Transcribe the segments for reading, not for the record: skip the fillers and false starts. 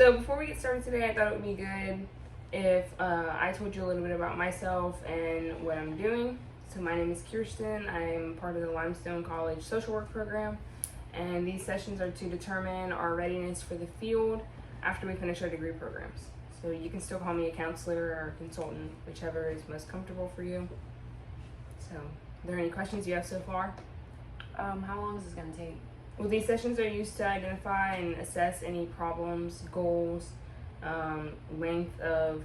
So before we get started today, I thought it would be good if I told you a little bit about myself and what I'm doing. So my name is Kirsten. I'm part of the Limestone College social work program, and these sessions are to determine our readiness for the field after we finish our degree programs. So you can still call me a counselor or a consultant, whichever is most comfortable for you. So, are there any questions you have so far? How long is this gonna take? Well, these sessions are used to identify and assess any problems, goals, length of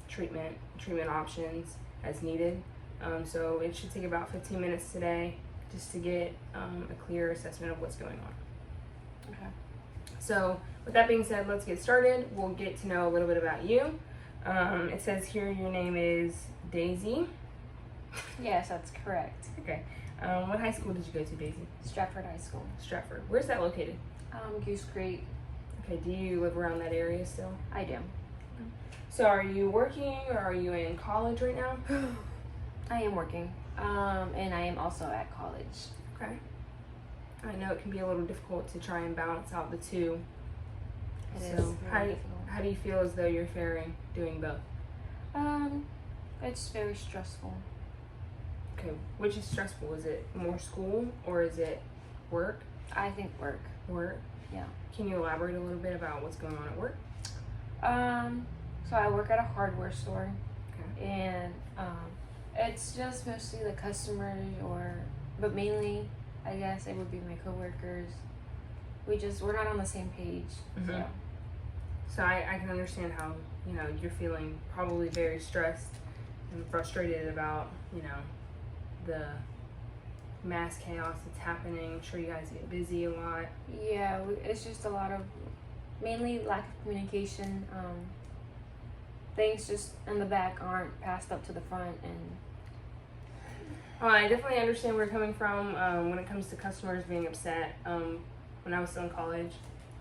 treatment options as needed. So it should take about 15 minutes today just to get a clear assessment of what's going on. Okay. So with that being said, let's get started. We'll get to know a little bit about you. It says here your name is Daisy. Yes, that's correct. Okay. What high school did you go to, Daisy? Stratford High School. Stratford. Where's that located? Goose Creek. Okay, do you live around that area still? I do. So are you working or are you in college right now? I am working. And I am also at college. Okay. I know it can be a little difficult to try and balance out the two. It is So very difficult. how do you feel as though you're faring doing both? It's very stressful. Okay, which is stressful? Is it more school or is it work? I think work. Work? Yeah. Can you elaborate a little bit about what's going on at work? So I work at a hardware store. Okay. And it's just mostly the customers but mainly I guess it would be my coworkers. We're not on the same page. Mhm. So I can understand how, you're feeling probably very stressed and frustrated about, the mass chaos that's happening. I'm sure you guys get busy a lot. Yeah, it's just a lot of mainly lack of communication. Things just in the back aren't passed up to the front, and I definitely understand where you're coming from when it comes to customers being upset. When I was still in college,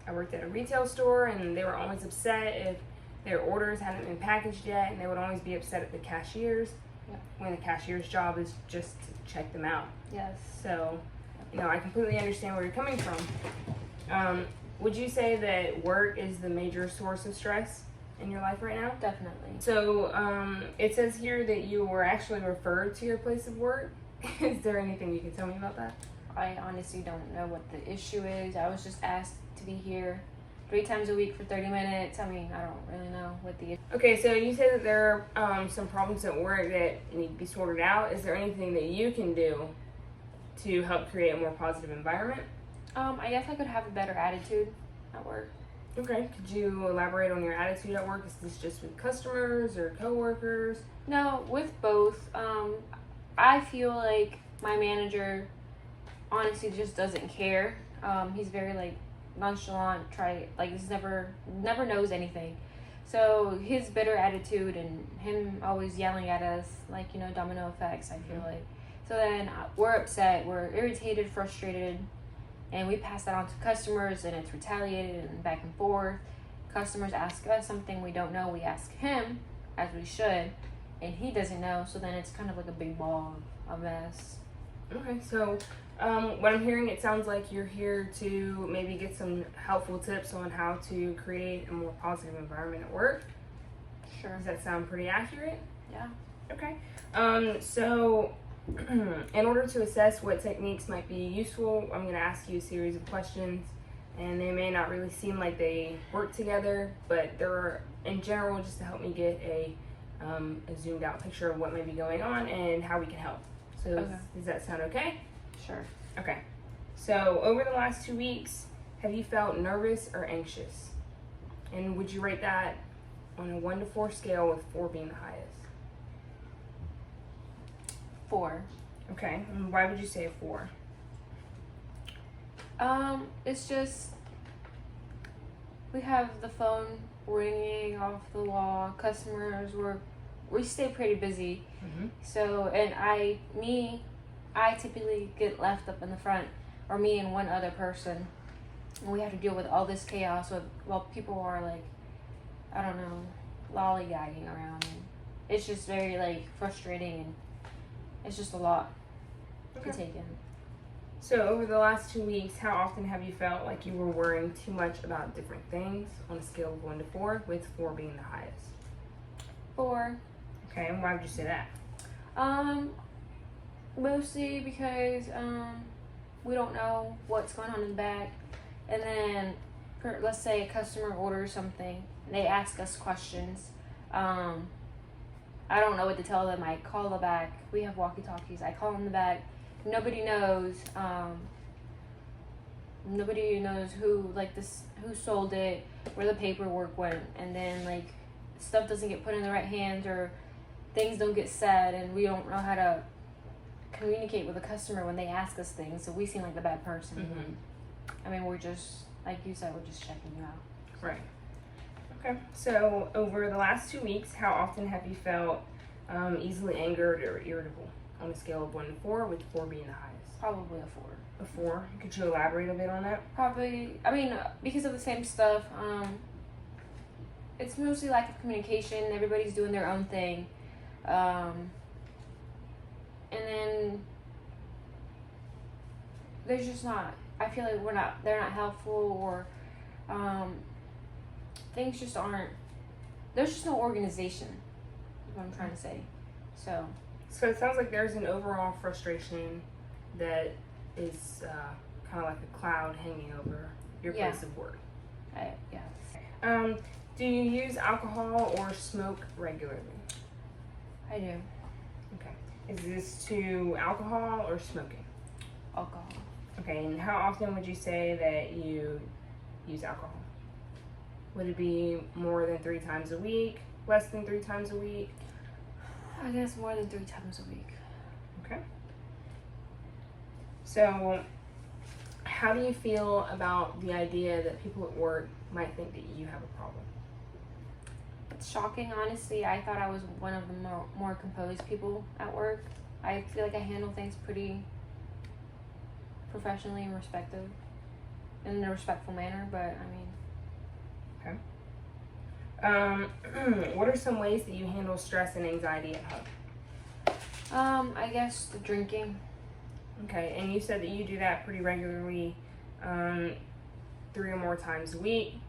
I worked at a retail store, and they were always upset if their orders hadn't been packaged yet, and they would always be upset at the cashiers. Yeah. When the cashier's job is just to check them out. yes, So, I completely understand where you're coming from. Would you say that work is the major source of stress in your life right now? definitely. So, it says here that you were actually referred to your place of work. Is there anything you can tell me about that? I honestly don't know what the issue is. I was just asked to be here 3 times a week for 30 minutes. I mean, I don't really know what the issue. Okay, so you said that there are some problems at work that need to be sorted out. Is there anything that you can do to help create a more positive environment? I guess I could have a better attitude at work. Okay, could you elaborate on your attitude at work? Is this just with customers or coworkers? No, with both. I feel like my manager honestly just doesn't care. He's very nonchalant, he's never knows anything. So his bitter attitude and him always yelling at us, domino effects, I feel like. So then we're upset, we're irritated, frustrated, and we pass that on to customers, and it's retaliated and back and forth. Customers ask us something we don't know, we ask him, as we should, and he doesn't know, so then it's kind of like a big ball of mess. Okay, so what I'm hearing, it sounds like you're here to maybe get some helpful tips on how to create a more positive environment at work. Sure. Does that sound pretty accurate? Yeah. Okay. So in order to assess what techniques might be useful, I'm going to ask you a series of questions, and they may not really seem like they work together, but they're in general just to help me get a zoomed out picture of what may be going on and how we can help. So does that sound okay? Sure. Okay. So over the last 2 weeks, have you felt nervous or anxious? And would you rate that on a 1 to 4 scale, with 4 being the highest? 4. Okay. And why would you say a 4? It's just we have the phone ringing off the wall. Customers, we stay pretty busy. Mm-hmm. So, and I typically get left up in the front, or me and one other person, and we have to deal with all this chaos while people are lollygagging around, and it's just very, frustrating, and it's just a lot to take in. Okay. Okay. So, over the last 2 weeks, have you felt nervous or anxious? And would you rate that on a 1 to 4 scale, with 4 being the highest? 4. Okay. And why would you say a 4? It's just very frustrating, and it's just a lot to take in. So over the last 2 weeks, how often have you felt like you were worrying too much about different things on a scale of 1 to 4, with 4 being the highest? 4. Okay, and why would you say that? Mostly because we don't know what's going on in the back, and then let's say a customer orders something, they ask us questions. I don't know what to tell them. I call the back. We have walkie-talkies. I call in the back. Nobody knows. Nobody knows who sold it, where the paperwork went, and then like stuff doesn't get put in the right hands, or things don't get said, and we don't know how to communicate with the customer when they ask us things. So we seem like the bad person. Mm-hmm. I mean, we're just, like you said, we're just checking you out. Right. Okay. So over the last 2 weeks, how often have you felt easily angered or irritable on a scale of 1 to 4, with 4 being the highest? Probably a 4. A 4. Could you elaborate a bit on that? Probably. I mean, because of the same stuff. It's mostly lack of communication. Everybody's doing their own thing, and then there's just not. I feel like they're not helpful, or things just aren't. There's just no organization. Is what I'm trying to say. So it sounds like there's an overall frustration that is kind of like a cloud hanging over your place of work. Yeah. Do you use alcohol or smoke regularly? I do. Okay. Is this to alcohol or smoking? Alcohol. Okay, and how often would you say that you use alcohol? Would it be more than 3 times a week? Less than 3 times a week? I guess more than 3 times a week. Okay. So, how do you feel about the idea that people at work might think that you have a problem? It's shocking, honestly. I thought I was one of the more composed people at work. I feel like I handle things pretty professionally and in a respectful manner, but I mean. Okay. What are some ways that you handle stress and anxiety at home? I guess the drinking. Okay, and you said that you do that pretty regularly, 3 or more times a week.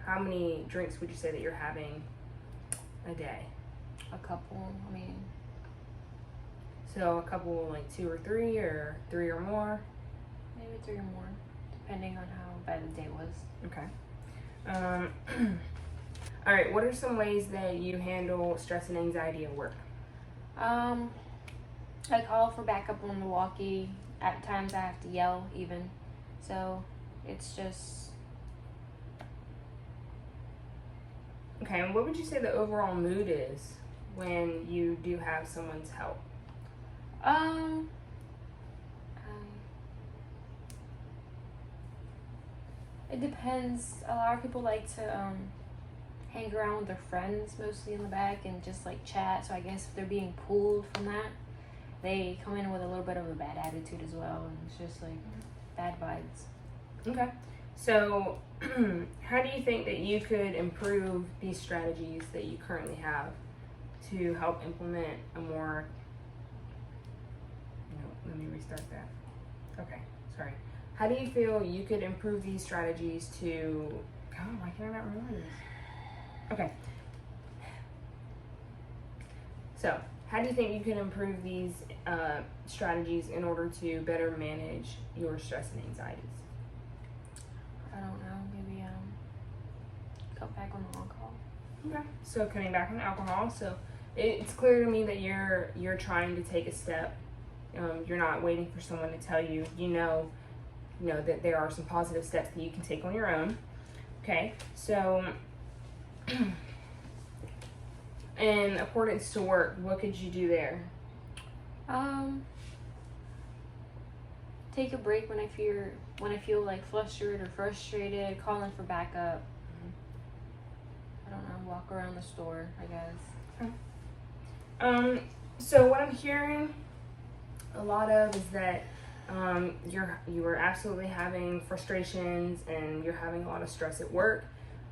How many drinks would you say that you're having a day? A couple, I mean. So a couple, like 2 or 3, or 3 or more? Maybe 3 or more, depending on how bad the day was. Okay. All right, what are some ways that you handle stress and anxiety at work? I call for backup on the walkie. At times I have to yell even. So it's just. Okay, and what would you say the overall mood is when you do have someone's help? It depends. A lot of people like to hang around with their friends, mostly in the back, and just like chat. So I guess if they're being pulled from that, they come in with a little bit of a bad attitude as well, and it's just like bad vibes. Okay. So, how do you think that you could improve these strategies that you currently have to help implement a more... No, let me restart that. Okay, sorry. How do you feel you could improve these strategies to... God, why can I not remember this? Okay. So, how do you think you can improve these strategies in order to better manage your stress and anxieties? I don't know. Maybe cut back on the alcohol. Okay. So cutting back on alcohol. So it's clear to me that you're trying to take a step. You're not waiting for someone to tell you. You know that there are some positive steps that you can take on your own. Okay. So in accordance to work, what could you do there? Take a break when I feel like flustered or frustrated, calling for backup. I don't know, walk around the store, I guess. Okay. So what I'm hearing a lot of is that you are absolutely having frustrations and you're having a lot of stress at work.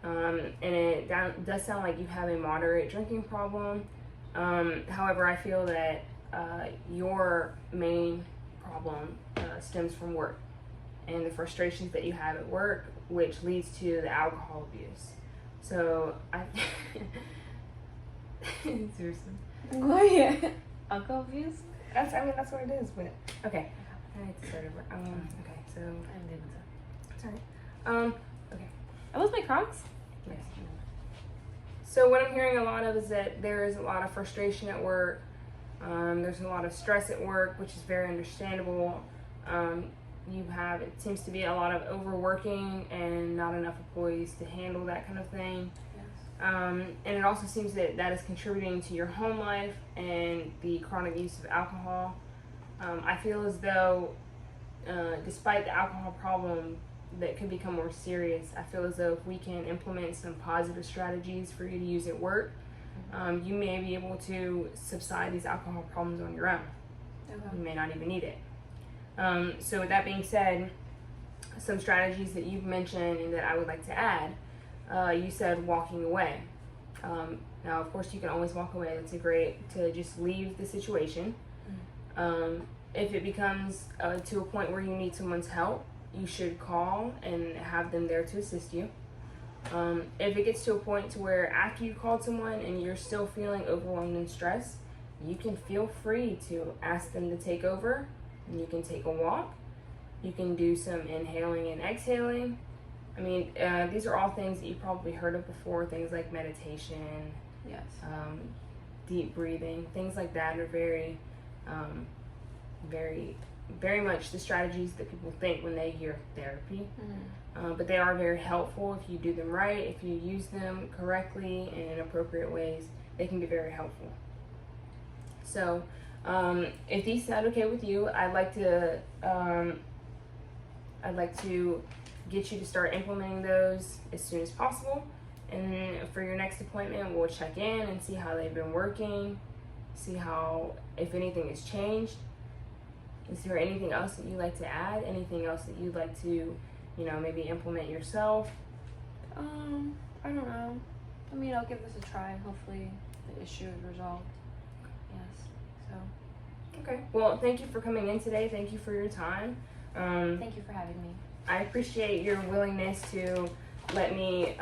And it does sound like you have a moderate drinking problem. However, I feel that your main problem stems from work and the frustrations that you have at work, which leads to the alcohol abuse. So I seriously, Oh yeah, alcohol abuse. that's what it is. But okay, I need to start over. Okay, so I'm good with that. sorry. Okay. I lost my Crocs. Yes. So what I'm hearing a lot of is that there is a lot of frustration at work. There's a lot of stress at work, which is very understandable. It seems to be a lot of overworking and not enough employees to handle that kind of thing. Yes. And it also seems that that is contributing to your home life and the chronic use of alcohol. I feel as though, despite the alcohol problem that could become more serious, I feel as though if we can implement some positive strategies for you to use at work, you may be able to subside these alcohol problems on your own. Okay. You may not even need it. So with that being said, some strategies that you've mentioned and that I would like to add, you said walking away. Now, of course, you can always walk away. It's great to just leave the situation. If it becomes to a point where you need someone's help, you should call and have them there to assist you. If it gets to a point to where after you called someone and you're still feeling overwhelmed and stressed, you can feel free to ask them to take over. And you can take a walk. You can do some inhaling and exhaling. I mean, these are all things that you've probably heard of before. Things like meditation, Yes. deep breathing, things like that are very, very much the strategies that people think when they hear therapy. But they are very helpful if you do them right. If you use them correctly and in appropriate ways, they can be very helpful. So, if these sound okay with you, I'd like to get you to start implementing those as soon as possible. And for your next appointment, we'll check in and see how they've been working, see how, if anything has changed. Is there anything else that you'd like to add? Anything else that you'd like to, maybe implement yourself? I don't know. I mean, I'll give this a try. Hopefully the issue is resolved. Yes. So. Okay. Well, thank you for coming in today. Thank you for your time. Thank you for having me. I appreciate your willingness to let me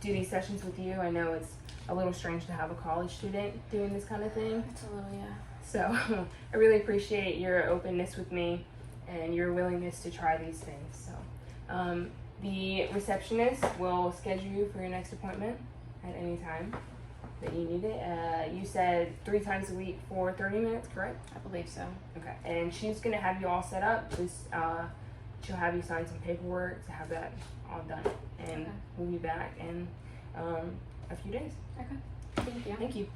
do these sessions with you. I know it's a little strange to have a college student doing this kind of thing. It's a little, yeah. So I really appreciate your openness with me and your willingness to try these things. So the receptionist will schedule you for your next appointment at any time that you need it. You said 3 times a week for 30 minutes, correct? I believe so. Okay. And she's going to have you all set up. Just she'll have you sign some paperwork to have that all done. And Okay. we'll be back in a few days. Okay. Thank you. Thank you.